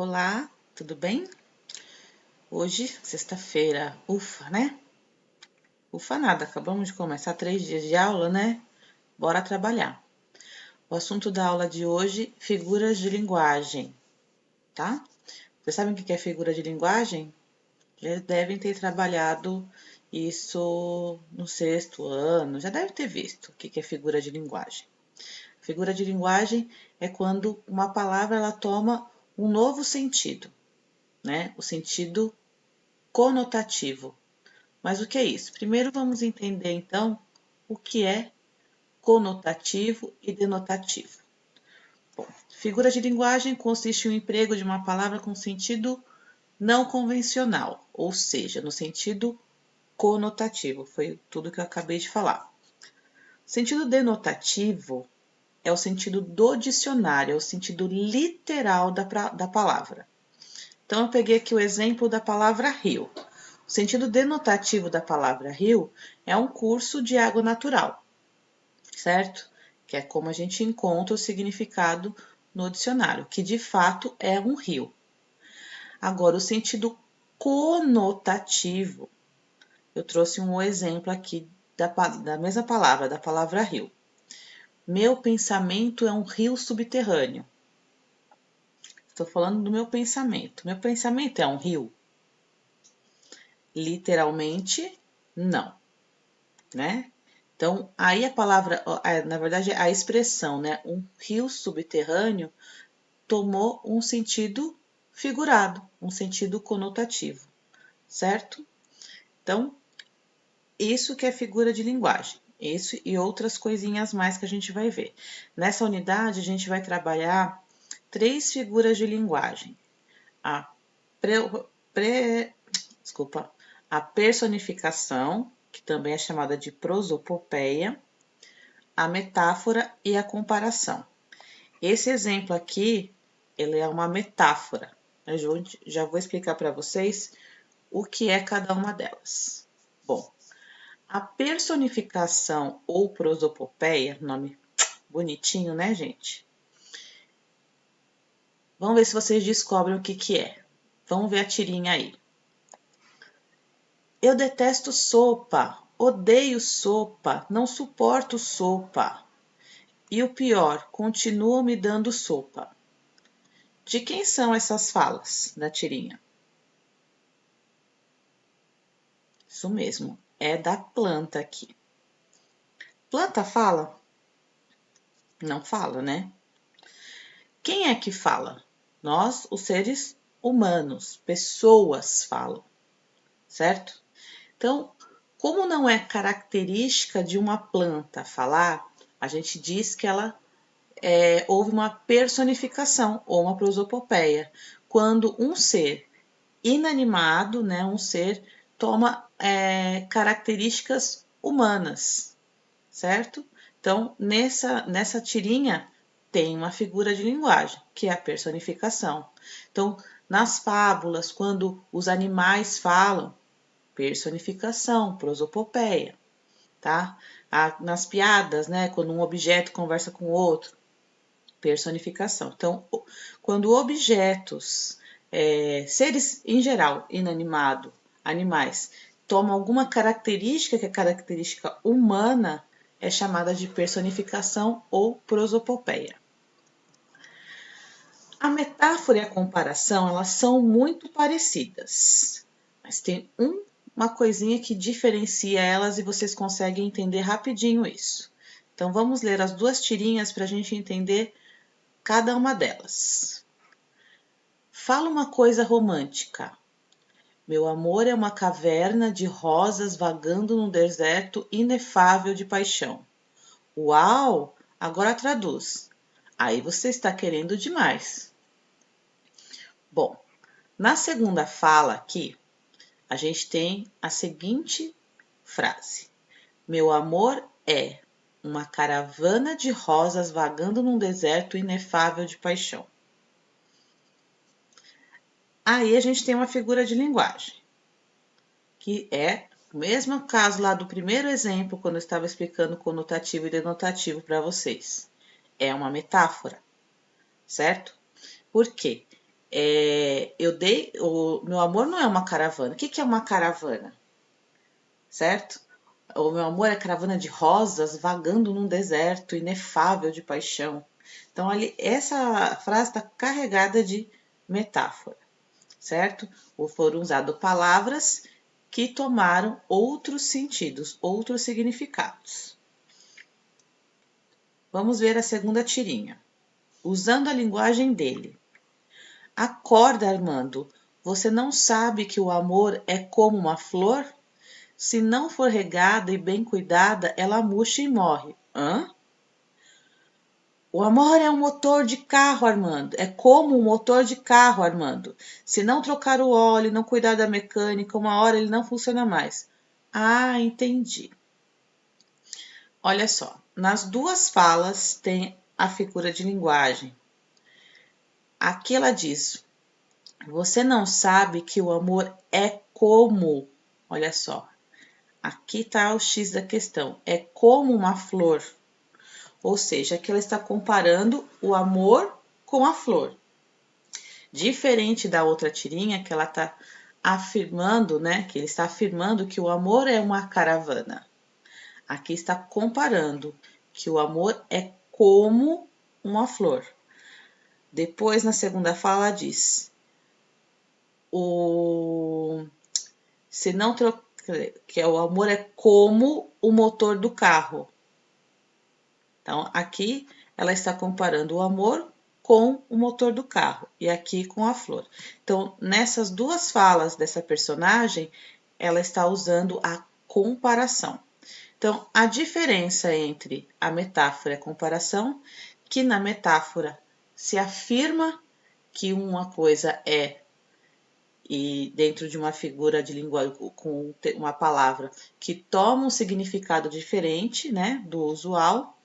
Olá, tudo bem? Hoje, sexta-feira, ufa, né? Ufa nada, acabamos de começar 3 dias de aula, né? Bora trabalhar. O assunto da aula de hoje, figuras de linguagem, tá? Vocês sabem o que é figura de linguagem? Já devem ter trabalhado isso no sexto ano, já devem ter visto o que é figura de linguagem. Figura de linguagem é quando uma palavra ela toma um novo sentido, né? O sentido conotativo. Mas o que é isso? Primeiro vamos entender então o que é conotativo e denotativo. Bom, figura de linguagem consiste no emprego de uma palavra com sentido não convencional, ou seja, no sentido conotativo. Foi tudo que eu acabei de falar. O sentido denotativo é o sentido do dicionário, é o sentido literal da palavra. Então, eu peguei aqui o exemplo da palavra rio. O sentido denotativo da palavra rio é um curso de água natural, certo? Que é como a gente encontra o significado no dicionário, que de fato é um rio. Agora, o sentido conotativo, eu trouxe um exemplo aqui da mesma palavra, da palavra rio. Meu pensamento é um rio subterrâneo. Estou falando do meu pensamento. Meu pensamento é um rio? Literalmente, não, né? Então, aí a palavra, na verdade, a expressão, né, um rio subterrâneo, tomou um sentido figurado, um sentido conotativo, certo? Então, isso que é figura de linguagem, isso e outras coisinhas mais que a gente vai ver. Nessa unidade, a gente vai trabalhar 3 figuras de linguagem. A, a personificação, que também é chamada de prosopopeia, a metáfora e a comparação. Esse exemplo aqui, ele é uma metáfora. Eu já vou explicar para vocês o que é cada uma delas. Bom, a personificação ou prosopopeia, nome bonitinho, né, gente? Vamos ver se vocês descobrem o que é. Vamos ver a tirinha aí. Eu detesto sopa, odeio sopa, não suporto sopa. E o pior, continuam me dando sopa. De quem são essas falas da tirinha? Isso mesmo, é da planta aqui. Planta fala? Não fala, né? Quem é que fala? Nós, os seres humanos, pessoas falam, certo? Então, como não é característica de uma planta falar, a gente diz que ela houve uma personificação ou uma prosopopeia, quando um ser inanimado, né, um ser toma características humanas, certo? Então, nessa tirinha tem uma figura de linguagem, que é a personificação. Então, nas fábulas, quando os animais falam, personificação, prosopopeia, tá? Nas piadas, né, quando um objeto conversa com o outro, personificação. Então, quando objetos, seres em geral, inanimado, animais, tomam alguma característica que é característica humana, é chamada de personificação ou prosopopeia. A metáfora e a comparação, elas são muito parecidas, mas tem uma coisinha que diferencia elas e vocês conseguem entender rapidinho isso. Então, vamos ler as 2 tirinhas para a gente entender cada uma delas. Fala uma coisa romântica. Meu amor é uma caverna de rosas vagando num deserto inefável de paixão. Uau! Agora traduz. Aí você está querendo demais. Bom, na segunda fala aqui, a gente tem a seguinte frase. Meu amor é uma caravana de rosas vagando num deserto inefável de paixão. Aí a gente tem uma figura de linguagem, que é o mesmo caso lá do primeiro exemplo, quando eu estava explicando conotativo e denotativo para vocês. É uma metáfora, certo? Por quê? O meu amor não é uma caravana. O que é uma caravana? Certo? O meu amor é caravana de rosas vagando num deserto inefável de paixão. Então, ali, essa frase está carregada de metáfora, certo? Ou foram usadas palavras que tomaram outros sentidos, outros significados. Vamos ver a segunda tirinha. Usando a linguagem dele. Acorda, Armando. Você não sabe que o amor é como uma flor? Se não for regada e bem cuidada, ela murcha e morre. Hã? O amor é um motor de carro, Armando. É como um motor de carro, Armando. Se não trocar o óleo e não cuidar da mecânica, uma hora ele não funciona mais. Ah, entendi. Olha só, nas duas falas tem a figura de linguagem. Aqui ela diz: você não sabe que o amor é como. Olha só, aqui está o X da questão. É como uma flor. Ou seja, aqui ela está comparando o amor com a flor. Diferente da outra tirinha que ela está afirmando, né? Que ele está afirmando que o amor é uma caravana. Aqui está comparando que o amor é como uma flor. Depois, na segunda fala, diz: se não que o amor é como o motor do carro. Então, aqui ela está comparando o amor com o motor do carro e aqui com a flor. Então, nessas duas falas dessa personagem, ela está usando a comparação. Então, a diferença entre a metáfora e a comparação, que na metáfora se afirma que uma coisa é, e dentro de uma figura de linguagem com uma palavra que toma um significado diferente, né, do usual,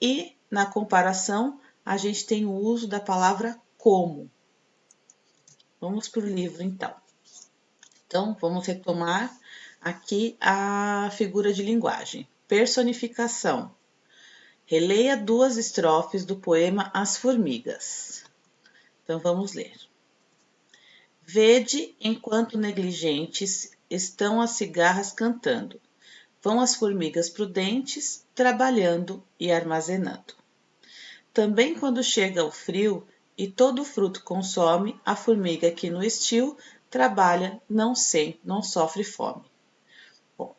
e na comparação a gente tem o uso da palavra como. Vamos para o livro então. Então, vamos retomar aqui a figura de linguagem. Personificação. Releia duas estrofes do poema As Formigas. Então, vamos ler. Vede, enquanto negligentes, estão as cigarras cantando. Vão as formigas prudentes, trabalhando e armazenando. Também quando chega o frio e todo o fruto consome, a formiga que no estio trabalha não sofre fome. Bom,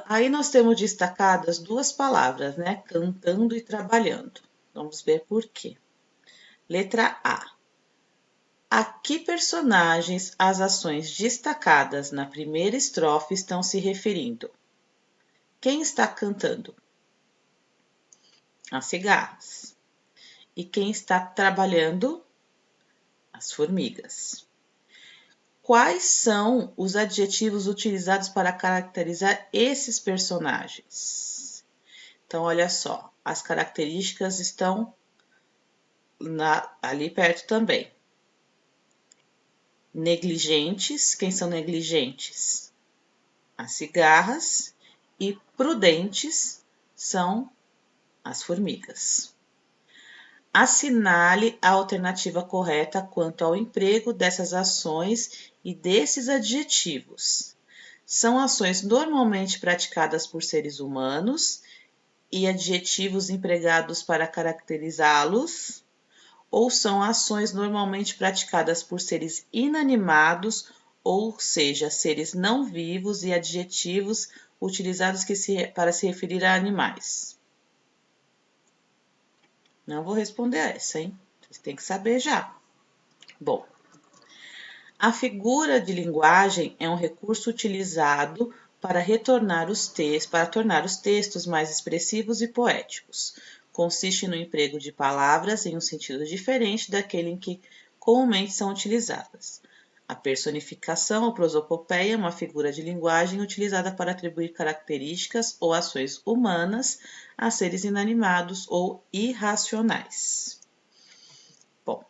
aí nós temos destacadas duas palavras, né? Cantando e trabalhando. Vamos ver por quê. Letra A. A que personagens as ações destacadas na primeira estrofe estão se referindo? Quem está cantando? As cigarras. E quem está trabalhando? As formigas. Quais são os adjetivos utilizados para caracterizar esses personagens? Então, olha só, as características estão ali perto também. Negligentes, quem são negligentes? As cigarras. E prudentes são as formigas. Assinale a alternativa correta quanto ao emprego dessas ações e desses adjetivos. São ações normalmente praticadas por seres humanos e adjetivos empregados para caracterizá-los, ou são ações normalmente praticadas por seres inanimados, ou seja, seres não vivos e adjetivos utilizados para se referir a animais. Não vou responder essa, hein? Vocês têm que saber já. Bom, a figura de linguagem é um recurso utilizado para tornar os textos mais expressivos e poéticos. Consiste no emprego de palavras em um sentido diferente daquele em que comumente são utilizadas. A personificação ou prosopopeia é uma figura de linguagem utilizada para atribuir características ou ações humanas a seres inanimados ou irracionais. Bom,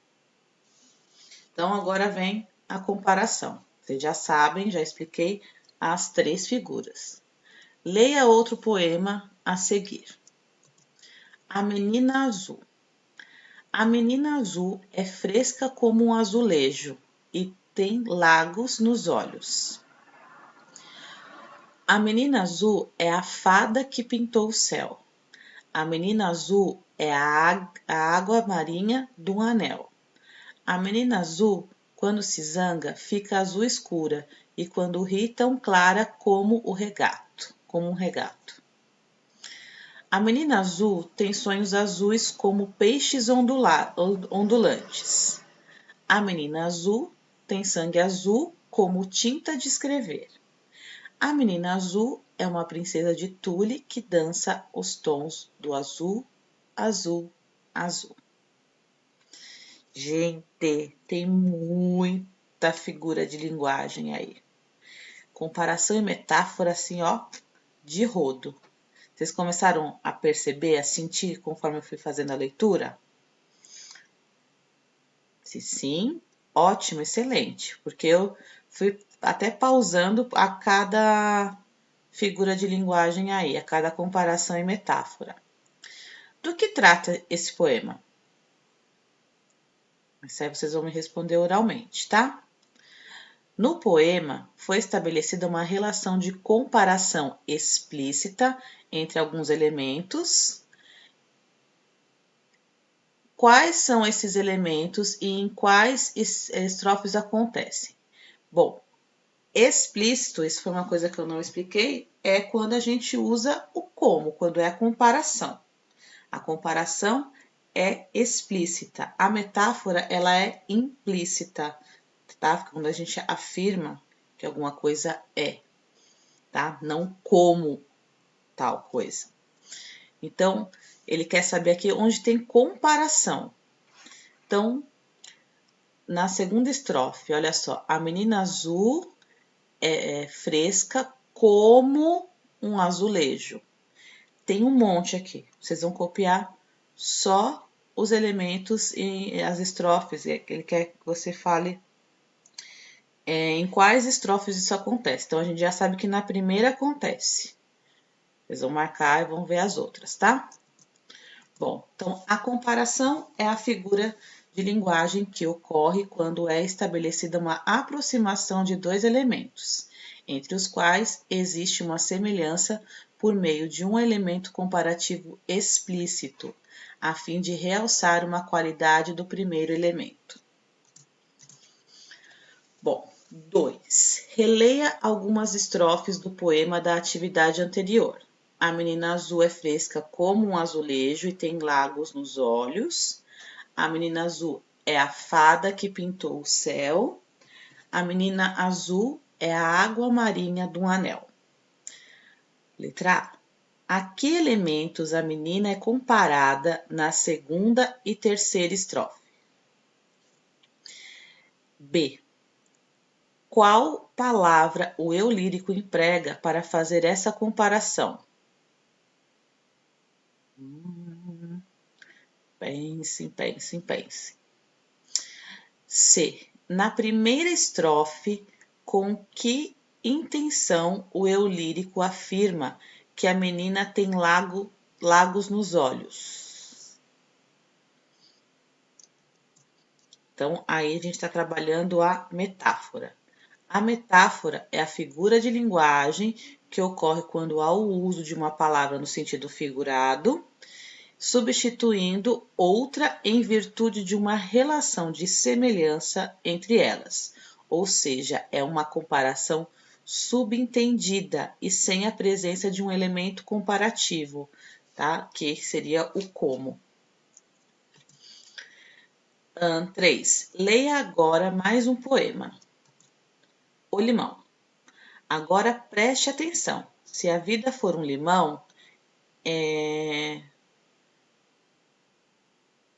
então agora vem a comparação. Vocês já sabem, já expliquei as três figuras. Leia outro poema a seguir. A Menina Azul. A menina azul é fresca como um azulejo e tem lagos nos olhos. A menina azul é a fada que pintou o céu. A menina azul é a água marinha do anel. A menina azul, quando se zanga, fica azul escura e quando ri tão clara como um regato. A menina azul tem sonhos azuis como peixes ondulantes. A menina azul tem sangue azul como tinta de escrever. A menina azul é uma princesa de tule que dança os tons do azul, azul, azul. Gente, tem muita figura de linguagem aí. Comparação e metáfora assim, ó, de rodo. Vocês começaram a perceber, a sentir conforme eu fui fazendo a leitura? Se sim, ótimo, excelente, porque eu fui até pausando a cada figura de linguagem aí, a cada comparação e metáfora. Do que trata esse poema? Isso aí vocês vão me responder oralmente, tá? No poema, foi estabelecida uma relação de comparação explícita entre alguns elementos. Quais são esses elementos e em quais estrofes acontecem? Bom, explícito, isso foi uma coisa que eu não expliquei, é quando a gente usa o como, quando é a comparação. A comparação é explícita, a metáfora ela é implícita, tá? Quando a gente afirma que alguma coisa é, tá? Não como tal coisa. Então, ele quer saber aqui onde tem comparação. Então, na segunda estrofe, olha só, a menina azul é fresca como um azulejo. Tem um monte aqui, vocês vão copiar só os elementos e as estrofes, ele quer que você fale em quais estrofes isso acontece. Então, a gente já sabe que na primeira acontece. Vocês vão marcar e vão ver as outras, tá? Bom, então a comparação é a figura de linguagem que ocorre quando é estabelecida uma aproximação de dois elementos, entre os quais existe uma semelhança por meio de um elemento comparativo explícito, a fim de realçar uma qualidade do primeiro elemento. Bom, 2. Releia algumas estrofes do poema da atividade anterior. A menina azul é fresca como um azulejo e tem lagos nos olhos. A menina azul é a fada que pintou o céu. A menina azul é a água marinha do anel. Letra A. A que elementos a menina é comparada na segunda e terceira estrofe? B. Qual palavra o eu lírico emprega para fazer essa comparação? Pense. C. Na primeira estrofe, com que intenção o eu lírico afirma que a menina tem lagos nos olhos? Então, aí a gente está trabalhando a metáfora. A metáfora é a figura de linguagem que ocorre quando há o uso de uma palavra no sentido figurado, substituindo outra em virtude de uma relação de semelhança entre elas, ou seja, é uma comparação subentendida e sem a presença de um elemento comparativo, tá? Que seria o como. 3. Leia agora mais um poema. O limão. Agora preste atenção. Se a vida for um limão,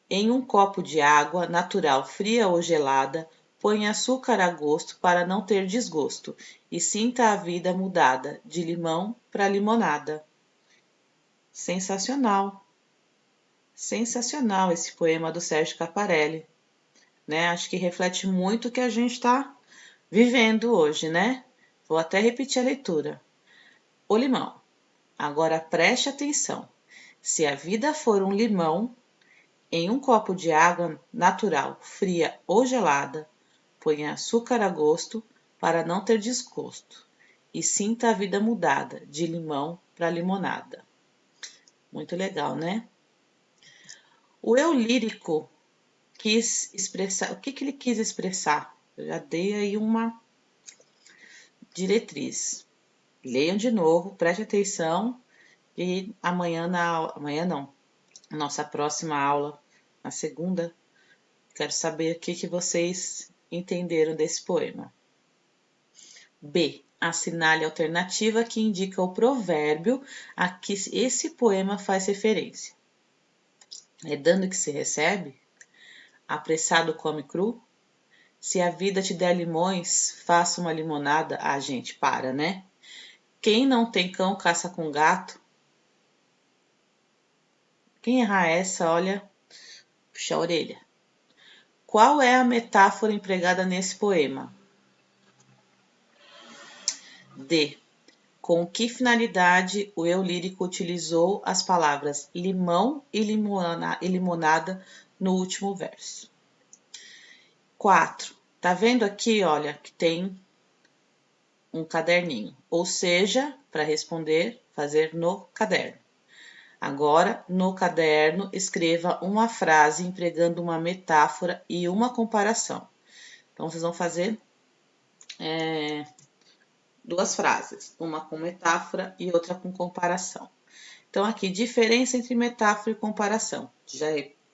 em um copo de água natural fria ou gelada, põe açúcar a gosto para não ter desgosto e sinta a vida mudada de limão para limonada. Sensacional! Sensacional esse poema do Sérgio Caparelli, né? Acho que reflete muito o que a gente está vivendo hoje, né? Vou até repetir a leitura. O limão. Agora preste atenção. Se a vida for um limão, Em um copo de água natural, fria ou gelada, ponha açúcar a gosto para não ter desgosto e sinta a vida mudada de limão para limonada. Muito legal, né? O eu lírico quis expressar. O que ele quis expressar? Eu já dei aí uma diretriz. Leiam de novo, preste atenção e amanhã amanhã não, nossa próxima aula, na segunda, quero saber o que vocês entenderam desse poema. B. Assinale a alternativa que indica o provérbio a que esse poema faz referência. É dando que se recebe? Apressado come cru? Se a vida te der limões, faça uma limonada. Ah, gente, para, né? Quem não tem cão caça com gato? Quem errar essa, olha, puxa a orelha. Qual é a metáfora empregada nesse poema? D. Com que finalidade o eu lírico utilizou as palavras limão e limonada no último verso? 4. Tá vendo aqui, olha, que tem um caderninho. Ou seja, para responder, fazer no caderno. Agora, no caderno, escreva uma frase empregando uma metáfora e uma comparação. Então, vocês vão fazer duas frases, uma com metáfora e outra com comparação. Então, aqui, diferença entre metáfora e comparação. Já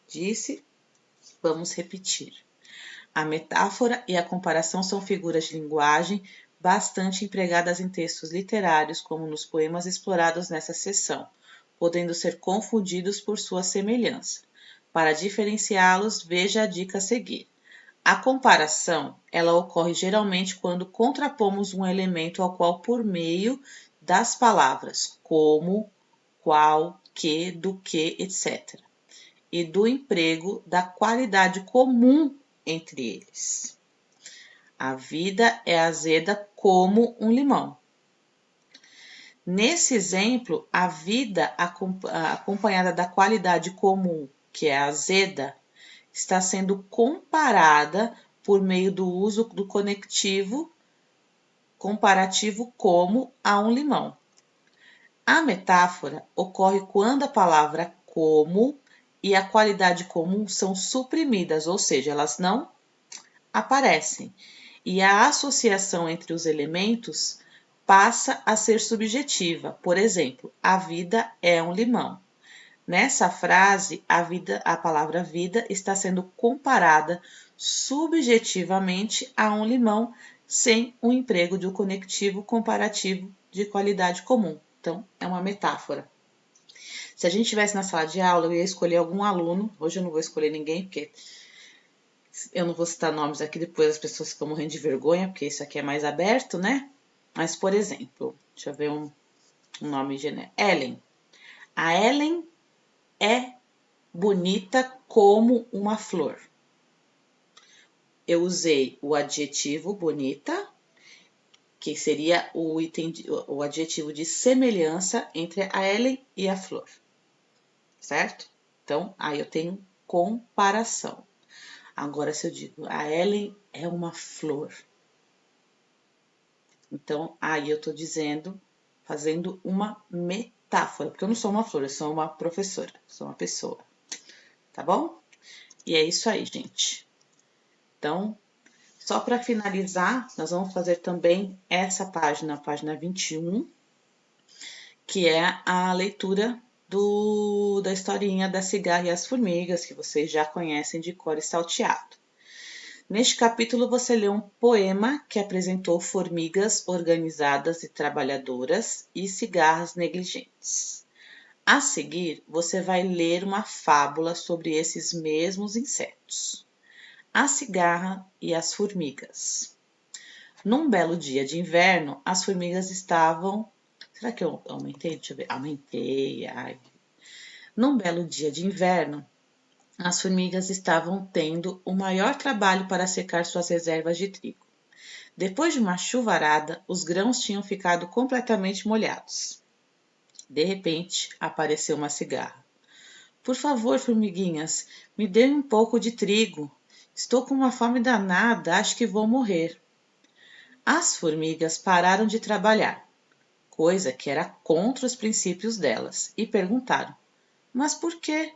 disse, vamos repetir. A metáfora e a comparação são figuras de linguagem bastante empregadas em textos literários, como nos poemas explorados nessa seção, podendo ser confundidos por sua semelhança. Para diferenciá-los, veja a dica a seguir. A comparação, ela ocorre geralmente quando contrapomos um elemento ao qual por meio das palavras como, qual, que, do que, etc. e do emprego da qualidade comum entre eles. A vida é azeda como um limão. Nesse exemplo, a vida acompanhada da qualidade comum, que é azeda, está sendo comparada por meio do uso do conectivo comparativo como a um limão. A metáfora ocorre quando a palavra como e a qualidade comum são suprimidas, ou seja, elas não aparecem, e a associação entre os elementos passa a ser subjetiva. Por exemplo, a vida é um limão. Nessa frase, a palavra vida está sendo comparada subjetivamente a um limão sem o emprego de um conectivo comparativo de qualidade comum. Então, é uma metáfora. Se a gente estivesse na sala de aula, eu ia escolher algum aluno. Hoje eu não vou escolher ninguém, porque eu não vou citar nomes aqui, depois as pessoas ficam morrendo de vergonha, porque isso aqui é mais aberto, né? Mas, por exemplo, deixa eu ver um nome genérico. Ellen. A Ellen é bonita como uma flor. Eu usei o adjetivo bonita, que seria o adjetivo de semelhança entre a Ellen e a flor. Certo? Então, aí eu tenho comparação. Agora, se eu digo, a Ellen é uma flor. Então, aí eu tô dizendo, fazendo uma metáfora, porque eu não sou uma flor, eu sou uma professora, sou uma pessoa. Tá bom? E é isso aí, gente. Então, só para finalizar, nós vamos fazer também essa página, a página 21, que é a leitura da historinha da cigarra e as formigas, que vocês já conhecem de cor e salteado. Neste capítulo, você lê um poema que apresentou formigas organizadas e trabalhadoras e cigarras negligentes. A seguir, você vai ler uma fábula sobre esses mesmos insetos. A cigarra e as formigas. Num belo dia de inverno, as formigas estavam... Será que eu aumentei? Deixa eu ver. Aumentei. Ai. Num belo dia de inverno, as formigas estavam tendo o maior trabalho para secar suas reservas de trigo. Depois de uma chuvarada, os grãos tinham ficado completamente molhados. De repente, apareceu uma cigarra. Por favor, formiguinhas, me dê um pouco de trigo. Estou com uma fome danada, acho que vou morrer. As formigas pararam de trabalhar, coisa que era contra os princípios delas, e perguntaram: Mas por quê?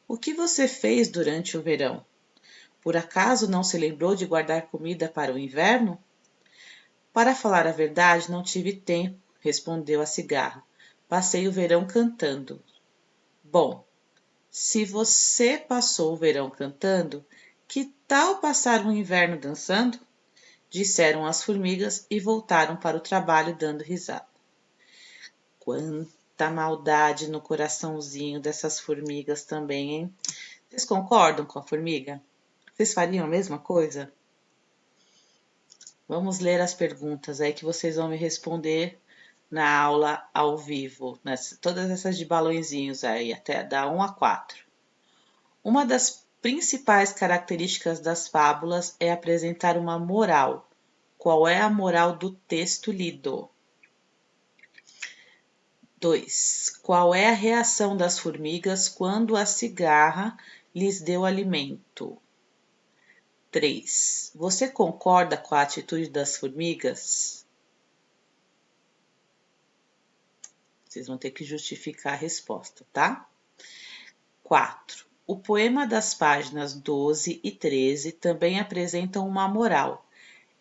O que você fez durante o verão? Por acaso não se lembrou de guardar comida para o inverno? Para falar a verdade, não tive tempo, respondeu a cigarra. Passei o verão cantando. Bom, se você passou o verão cantando, que tal passar o inverno dançando? Disseram as formigas e voltaram para o trabalho dando risada. Quanta maldade no coraçãozinho dessas formigas também, hein? Vocês concordam com a formiga? Vocês fariam a mesma coisa? Vamos ler as perguntas aí que vocês vão me responder na aula ao vivo, todas essas de balõezinhos aí, até da 1 a 4. Uma das principais características das fábulas é apresentar uma moral. Qual é a moral do texto lido? 2. Qual é a reação das formigas quando a cigarra lhes deu alimento? 3. Você concorda com a atitude das formigas? Vocês vão ter que justificar a resposta, tá? 4. O poema das páginas 12 e 13 também apresenta uma moral.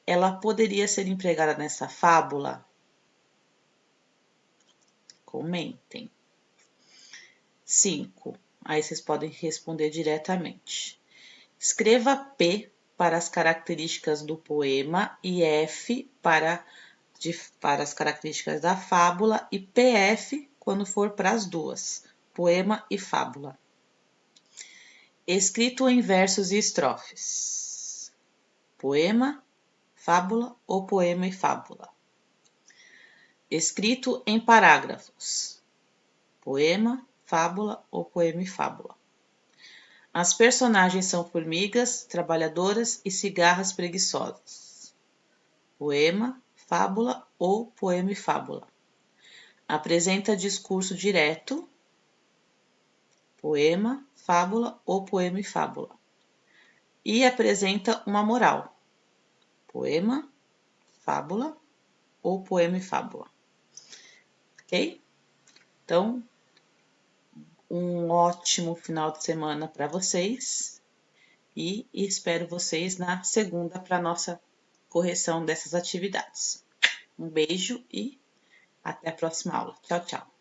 Ela poderia ser empregada nessa fábula? Comentem. 5. Aí vocês podem responder diretamente. Escreva P para as características do poema e F para as características da fábula e PF quando for para as duas, poema e fábula. Escrito em versos e estrofes. Poema, fábula ou poema e fábula. Escrito em parágrafos. Poema, fábula ou poema e fábula. As personagens são formigas, trabalhadoras e cigarras preguiçosas. Poema, fábula ou poema e fábula. Apresenta discurso direto. Poema, fábula ou poema e fábula. E apresenta uma moral. Poema, fábula ou poema e fábula. Ok? Então, um ótimo final de semana para vocês e espero vocês na segunda para nossa correção dessas atividades. Um beijo e até a próxima aula. Tchau, tchau.